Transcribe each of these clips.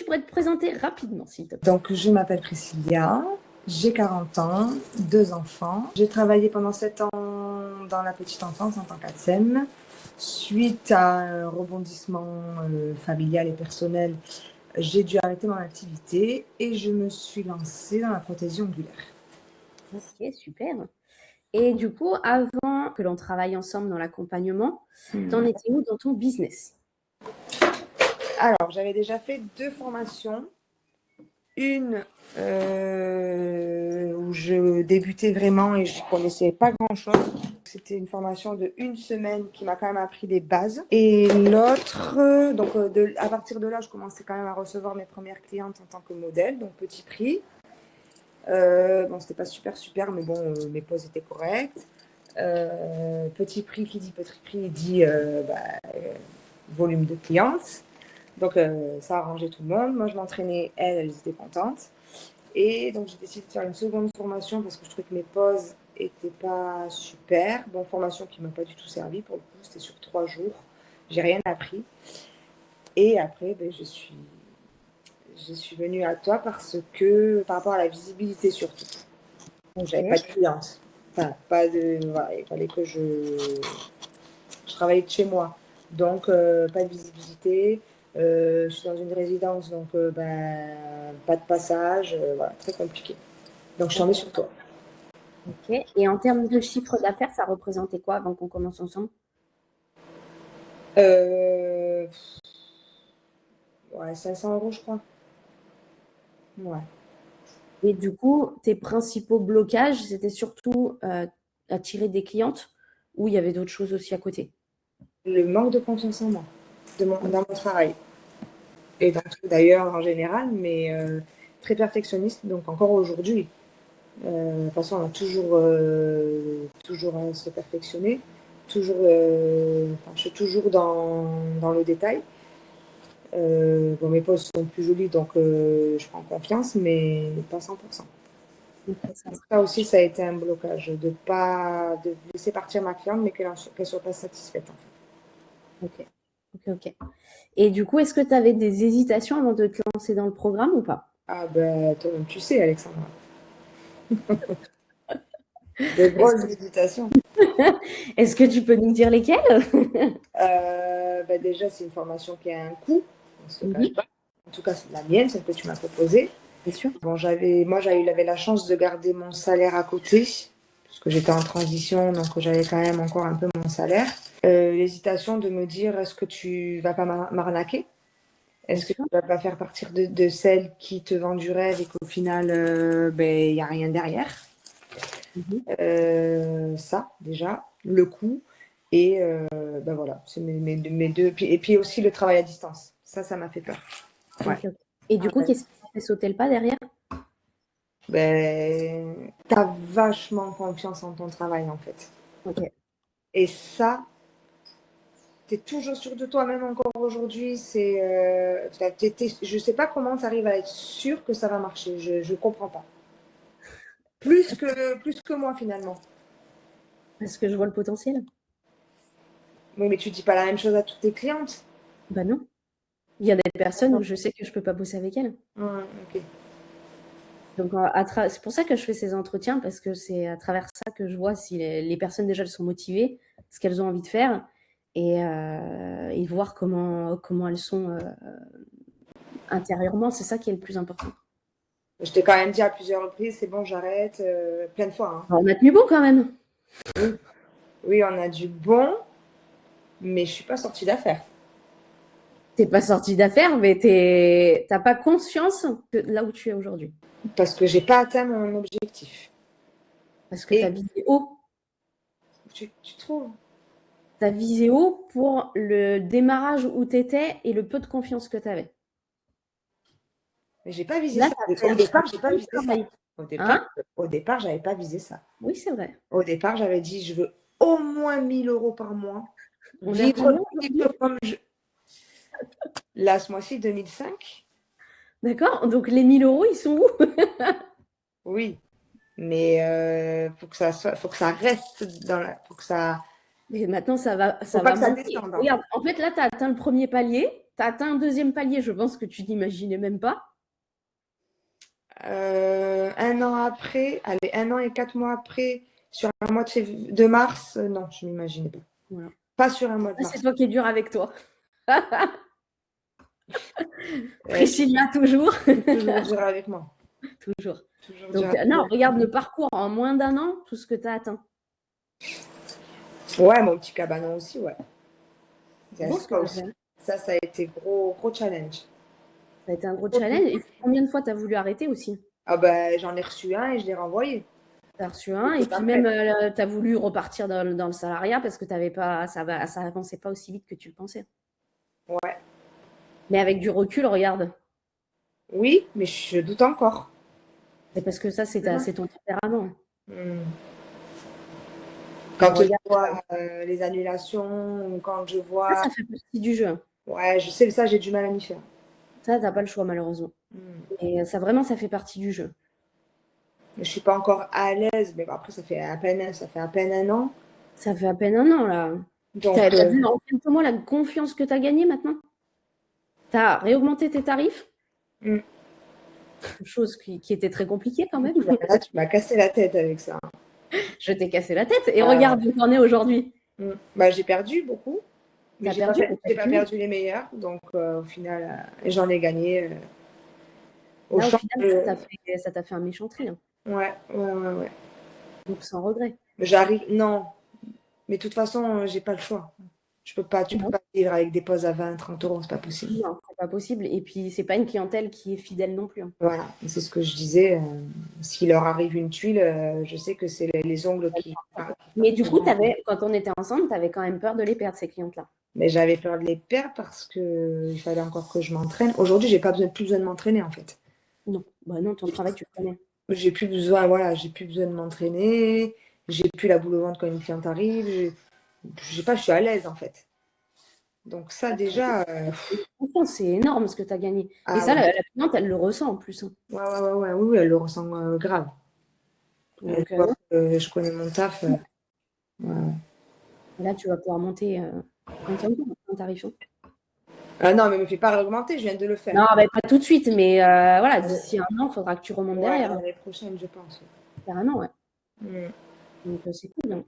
pourrais te présenter rapidement, s'il te plaît? Donc, je m'appelle Priscilla, j'ai 40 ans, 2 enfants. J'ai travaillé pendant 7 ans dans la petite enfance en tant qu'ATSEM. Suite à un rebondissement familial et personnel, j'ai dû arrêter mon activité et je me suis lancée dans la prothésie ongulaire. Ok, super. Et du coup, avant que l'on travaille ensemble dans l'accompagnement, t'en étais où dans ton business? Alors, j'avais déjà fait 2 formations. Une où je débutais vraiment et je ne connaissais pas grand-chose. C'était une formation de 1 semaine qui m'a quand même appris les bases. Et l'autre, donc à partir de là, je commençais quand même à recevoir mes premières clientes en tant que modèle, donc petit prix. Bon, c'était pas super, mais bon, mes poses étaient correctes. Petit prix, qui dit petit prix, dit volume de clientes. Donc, ça a arrangé tout le monde. Moi, je m'entraînais, elles étaient contentes. Et donc, j'ai décidé de faire une seconde formation parce que je trouvais que mes pauses n'étaient pas super. Bon, formation qui ne m'a pas du tout servi pour le coup. C'était sur 3 jours. J'ai rien appris. Et après, je suis venue à toi parce que, par rapport à la visibilité surtout. Donc, j'avais pas de clientes. Enfin, pas de. Voilà, il fallait que je travaillais de chez moi. Donc, pas de visibilité. Je suis dans une résidence, donc pas de passage. Voilà, très compliqué. Donc, je suis tombée sur toi. Ok. Et en termes de chiffre d'affaires, ça représentait quoi avant qu'on commence ensemble? Ouais, 500 €, je crois. Ouais. Et du coup, tes principaux blocages, c'était surtout attirer des clientes ou il y avait d'autres choses aussi à côté? Le manque de confiance en moi, dans mon travail. Et d'ailleurs, en général, mais très perfectionniste, donc encore aujourd'hui. De toute façon, on a toujours à se perfectionner. Je suis toujours dans le détail. Bon, mes poses sont plus jolies, donc je prends confiance, mais pas 100%. Okay, ça marche. Ça aussi, ça a été un blocage, de laisser partir ma cliente, mais qu'elle ne soit pas satisfaite. En fait. Ok. Et du coup, est-ce que tu avais des hésitations avant de te lancer dans le programme ou pas? Ah ben, toi-même, tu sais, Alexandra. De grosses hésitations. Est-ce que tu peux nous dire lesquelles? Déjà, c'est une formation qui a un coût, on ne se le cache Mhm, pas. En tout cas, c'est la mienne, celle que tu m'as proposée. bien sûr. Bon, j'avais la chance de garder mon salaire à côté, puisque j'étais en transition, donc j'avais quand même encore un peu mon salaire. L'hésitation de me dire, est-ce que tu vas pas m'arnaquer? Est-ce que tu vas pas faire partir de celles qui te vendent du rêve et qu'au final, il n'y a rien derrière? Ça, déjà, le coût. Et voilà, c'est mes deux. Et puis aussi le travail à distance. Ça m'a fait peur. Ouais. Ok. Et du coup, qu'est-ce qui t'a fait sauter le pas derrière? T'as vachement confiance en ton travail, en fait. Ok. Et ça, t'es toujours sûr de toi, même encore aujourd'hui. Je sais pas comment t'arrives à être sûr que ça va marcher. Je comprends pas. Plus que moi, finalement. Parce que je vois le potentiel. Oui, mais tu dis pas la même chose à toutes tes clientes. Bah non. Il y a des personnes où je sais que je peux pas bosser avec elles. Ok. Donc, c'est pour ça que je fais ces entretiens, parce que c'est à travers ça que je vois si les personnes déjà elles sont motivées, ce qu'elles ont envie de faire, et voir comment elles sont intérieurement. C'est ça qui est le plus important. Je t'ai quand même dit à plusieurs reprises, c'est bon, j'arrête, plein de fois. Hein. On a tenu bon quand même. Oui, on a du bon, mais je suis pas sortie d'affaires. T'es pas sortie d'affaires, mais t'as pas conscience de là où tu es aujourd'hui. Parce que j'ai pas atteint mon objectif. Parce que t'as visé haut. Tu trouves? T'as visé haut pour le démarrage où t'étais et le peu de confiance que t'avais. Mais j'ai pas visé Là, ça. t'as fait Au départ, j'ai pas visé ça. travail. Hein? Au départ, j'avais pas visé ça. Oui, c'est vrai. Au départ, j'avais dit, je veux au moins 1 000 € par mois. On est à combien aujourd'hui? Vivre comme Là, ce mois-ci, 2005. D'accord? Donc les 1 000 €, ils sont où? Oui, mais faut que ça reste faut que ça. Mais maintenant, ça Faut pas va que ça monter. descende. Regarde, en fait, là, tu as atteint le premier palier. as atteint un deuxième palier, je pense que tu n'imaginais même pas. 1 an après, allez, 1 an et 4 mois après, sur un mois de mars, non, je ne m'imaginais pas. Voilà. Pas sur un mois de Ah, mars. c'est toi qui es dur avec toi. Ouais, Priscilla, toujours. toujours dur avec moi. Toujours. Toujours Donc, dur avec non, moi. regarde le parcours en moins d'1 an, tout ce que tu as atteint. Ouais, mon petit cabanon aussi, ouais. C'est beau ce que tu as fait. Ça a été gros challenge. Ça a été un gros challenge. Et combien de fois tu as voulu arrêter aussi? Ah ben, j'en ai reçu un et je l'ai renvoyé. Tu as reçu un, et puis même tu as voulu repartir dans le salariat parce que ça avançait pas aussi vite que tu le pensais. Ouais. Mais avec du recul, regarde. Oui, mais je doute encore. C'est parce que ça, c'est ton tempérament. Quand je Regarde, vois les annulations, ou quand je vois... ça fait partie du jeu. Ouais, je sais, ça, j'ai du mal à m'y faire. Ça, t'as pas le choix, malheureusement. Et ça, vraiment, ça fait partie du jeu. Je suis pas encore à l'aise, mais après, ça fait à peine 1 an. Ça fait à peine 1 an, là. Donc, T'as vu en quelques mois la confiance que tu as gagnée maintenant? Tu as réaugmenté tes tarifs? Chose qui était très compliquée quand même. là, tu m'as cassé la tête avec ça. Je t'ai cassé la tête. Et regarde où t'en es aujourd'hui. Bah, j'ai perdu beaucoup. Mais j'ai pas cumulé. perdu les meilleurs. Donc, au final, j'en ai gagné. Au Là, au champ final, ça t'a fait un méchant tri. Hein. Ouais. Donc, sans regret. J'arrive. Non. Mais de toute façon, j'ai pas le choix. Tu peux pas vivre avec des pauses à 20, 30 euros, c'est pas possible. Non, c'est pas possible. Et puis, c'est pas une clientèle qui est fidèle non plus. Hein. Voilà, c'est ce que je disais. S'il leur arrive une tuile, je sais que c'est les ongles qui. Mais du coup, quand on était ensemble, tu avais quand même peur de les perdre, ces clientes-là. Mais j'avais peur de les perdre parce qu'il fallait encore que je m'entraîne. Aujourd'hui, j'ai pas plus besoin de m'entraîner en fait. Non, bah non, ton travail, tu le connais. J'ai plus besoin de m'entraîner. J'ai plus la boule au ventre quand une cliente arrive. Je sais pas, je suis à l'aise en fait. Donc ça déjà. C'est énorme ce que tu as gagné. Ah Et ça, ouais. la cliente, elle le ressent en plus. Hein. Oui, elle le ressent grave. Elle Donc, voit que je connais mon taf. là, tu vas pouvoir monter un tarif. Non, mais me fais pas augmenter, je viens de le faire. Non, bah, pas tout de suite, mais voilà, d'ici 1 an, il faudra que tu remontes derrière. L'année prochaine, je pense. Carrément, ouais. Donc, c'est cool. Hein.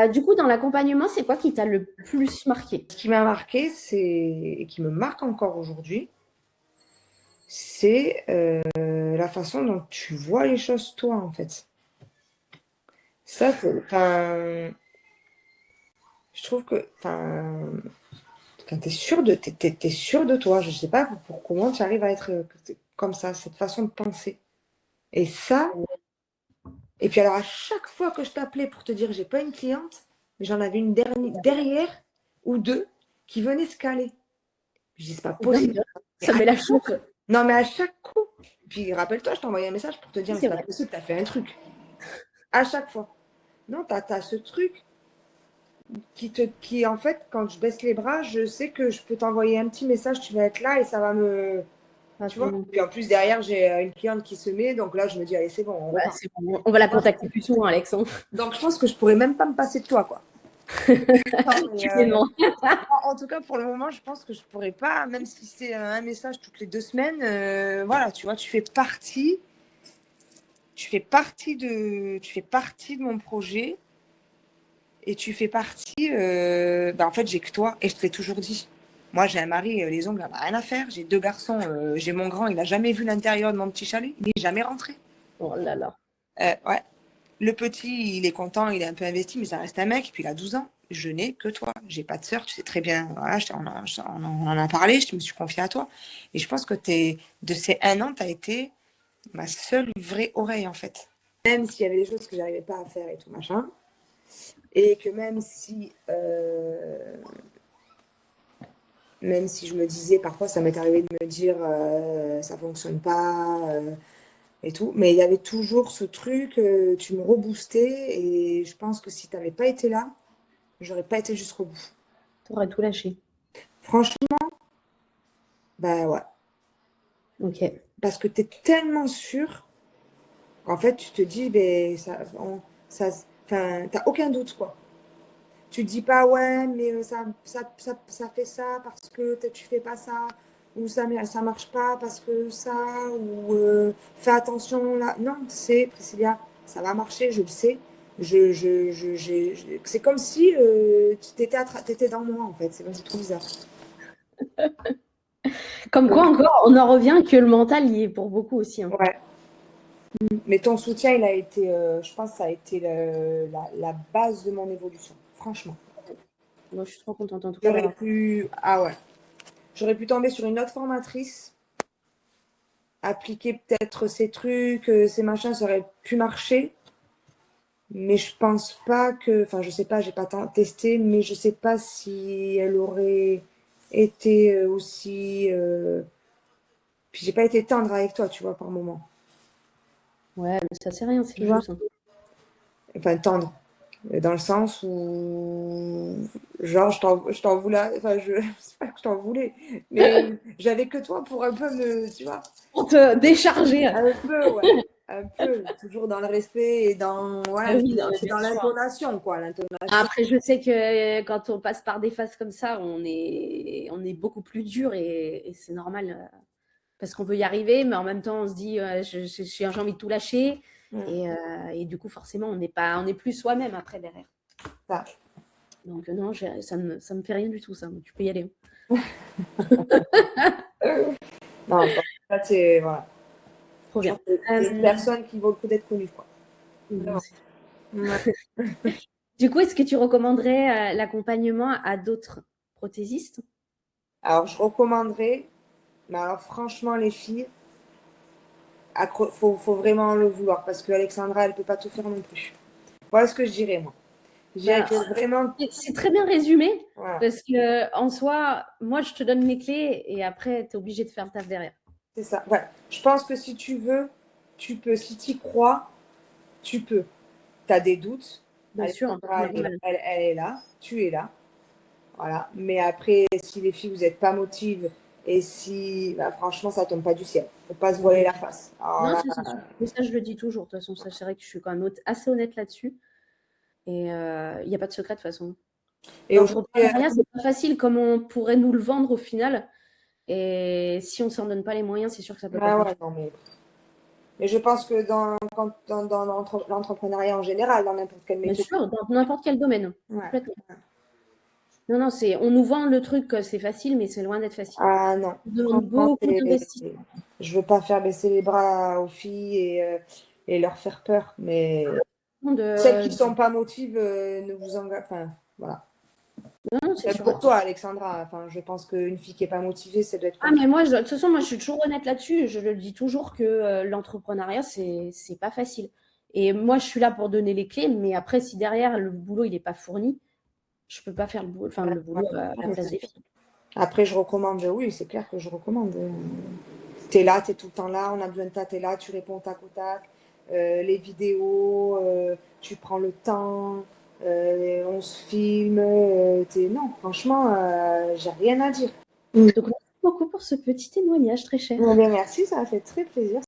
Du coup, dans l'accompagnement, c'est quoi qui t'a le plus marqué? Ce qui m'a marqué, et qui me marque encore aujourd'hui, c'est la façon dont tu vois les choses toi, en fait. Ça, je trouve que, quand t'es sûr de toi, je sais pas pour comment tu arrives à être comme ça, cette façon de penser. Et ça, et puis alors à chaque fois que je t'appelais pour te dire j'ai pas une cliente, j'en avais une derrière ou deux qui venaient se caler. Je dis c'est pas possible. Ça met la chouette. Non mais à chaque coup. Puis rappelle-toi, je t'ai envoyé un message pour te dire mais c'est pas possible, t'as fait un truc. À chaque fois. Non, t'as ce truc qui en fait, quand je baisse les bras, je sais que je peux t'envoyer un petit message, tu vas être là et ça va me. Tu vois. Puis en plus derrière j'ai une cliente qui se met, donc là je me dis allez c'est bon, on va la contacter plus souvent, Alexandre. Donc je pense que je pourrais même pas me passer de toi quoi. En tout cas pour le moment je pense que je pourrais pas, même si c'est un message toutes les 2 semaines. Voilà, tu vois, tu fais partie de mon projet et tu fais partie. En fait j'ai que toi et je te l'ai toujours dit. Moi, j'ai un mari, les ongles, il n'a rien à faire. J'ai 2 garçons. J'ai mon grand, il n'a jamais vu l'intérieur de mon petit chalet. Il n'est jamais rentré. Oh là là. Ouais. Le petit, il est content, il est un peu investi, mais ça reste un mec. Puis il a 12 ans. Je n'ai que toi. J'ai pas de sœur, tu sais très bien. Voilà, on en a parlé, je me suis confiée à toi. Et je pense que de ces 1 an, tu as été ma seule vraie oreille, en fait. Même s'il y avait des choses que j'arrivais pas à faire et tout, machin. Et que même si je me disais, parfois ça m'est arrivé de me dire ça fonctionne pas et tout, mais il y avait toujours ce truc, tu me reboostais et je pense que si tu n'avais pas été là, j'aurais pas été jusqu'au bout. Tu aurais tout lâché. Franchement, bah ouais. Ok. Parce que tu es tellement sûr qu'en fait tu te dis, t'as aucun doute quoi. Tu dis pas, ouais, mais ça fait ça parce que tu fais pas ça, ou ça marche pas parce que ça, ou fais attention là. Non, c'est, Priscilla, ça va marcher, je le sais. C'est comme si tu étais dans moi, en fait. C'est trop bizarre. Comme quoi, encore, on en revient que le mental y est pour beaucoup aussi. Hein. Ouais. Mais ton soutien, il a été, je pense que ça a été la base de mon évolution, franchement. Moi, je suis trop contente en tout cas. Ah ouais. J'aurais pu tomber sur une autre formatrice, appliquer peut-être ces trucs, ces machins, ça aurait pu marcher. Mais je pense pas que, enfin, je sais pas, j'ai pas testé, mais je sais pas si elle aurait été aussi. Puis j'ai pas été tendre avec toi, tu vois, par moment. Ouais, mais ça c'est rien, c'est Tu vois. juste. Hein. Enfin, tendre. Dans le sens où, genre, je t'en voulais, enfin, c'est pas que je t'en voulais, mais j'avais que toi pour un peu tu vois. Pour te décharger. Un peu, ouais. Un peu, toujours dans le respect et dans, voilà, Oui, c'est dans l'intonation, quoi, l'intonation. Après, je sais que quand on passe par des phases comme ça, on est beaucoup plus dur et c'est normal parce qu'on veut y arriver, mais en même temps, on se dit, j'ai envie de tout lâcher et du coup, forcément, on est plus soi-même après derrière. Ça. Donc non, ça me fait rien du tout, ça. Tu peux y aller. Non, ça, c'est, voilà. Trop bien. C'est une personne qui vaut le coup d'être connue, quoi. Ouais. Du coup, est-ce que tu recommanderais l'accompagnement à d'autres prothésistes? Alors, je recommanderais, mais alors franchement, les filles, faut vraiment le vouloir parce que Alexandra, elle peut pas tout faire non plus. Voilà ce que je dirais, moi. Je dirais que vraiment. C'est très bien résumé Voilà. parce que en soi, moi, je te donne mes clés et après, tu es obligé de faire le taf derrière. C'est ça. Voilà. Je pense que si tu veux, tu peux. Si tu y crois, tu peux. Tu as des doutes. Bien sûr. Elle est là. Tu es là. Voilà. Mais après, si les filles, vous n'êtes pas motivées et si, bah, franchement, ça ne tombe pas du ciel. Il ne faut pas se voiler la face. Alors, non, là, c'est sûr. Mais ça, je le dis toujours. De toute façon, ça, c'est vrai que je suis quand même assez honnête là-dessus. Et il n'y a pas de secret de toute façon. Et l'entrepreneuriat, c'est pas facile comme on pourrait nous le vendre au final. Et si on ne s'en donne pas les moyens, c'est sûr que ça peut pas ouais, non, mais je pense que dans l'entrepreneuriat en général, dans n'importe quel métier. Bien sûr, dans n'importe quel domaine. Ouais. Complètement. Non, on nous vend le truc que c'est facile, mais c'est loin d'être facile. Ah non. Ça demande beaucoup d'investissement. Je veux pas faire baisser les bras aux filles et leur faire peur, mais celles qui ne sont pas motivées, ne vous engagez. Enfin, voilà. Non, c'est sûr. Pour toi, Alexandra, enfin, je pense qu'une fille qui n'est pas motivée, ça doit être. Ah, mais moi, de toute façon, moi, je suis toujours honnête là-dessus. Je le dis toujours que l'entrepreneuriat, c'est pas facile. Et moi, je suis là pour donner les clés, mais après, si derrière le boulot il n'est pas fourni, je peux pas faire le boulot, à la place des filles. Après, je recommande, oui, c'est clair que je recommande. Tu es là, tu es tout le temps là, on a besoin de toi, tu es là, tu réponds tac au tac. Les vidéos, tu prends le temps, on se filme. Non, franchement, j'ai rien à dire. Donc, merci beaucoup pour ce petit témoignage très cher. Merci, ça m'a fait très plaisir.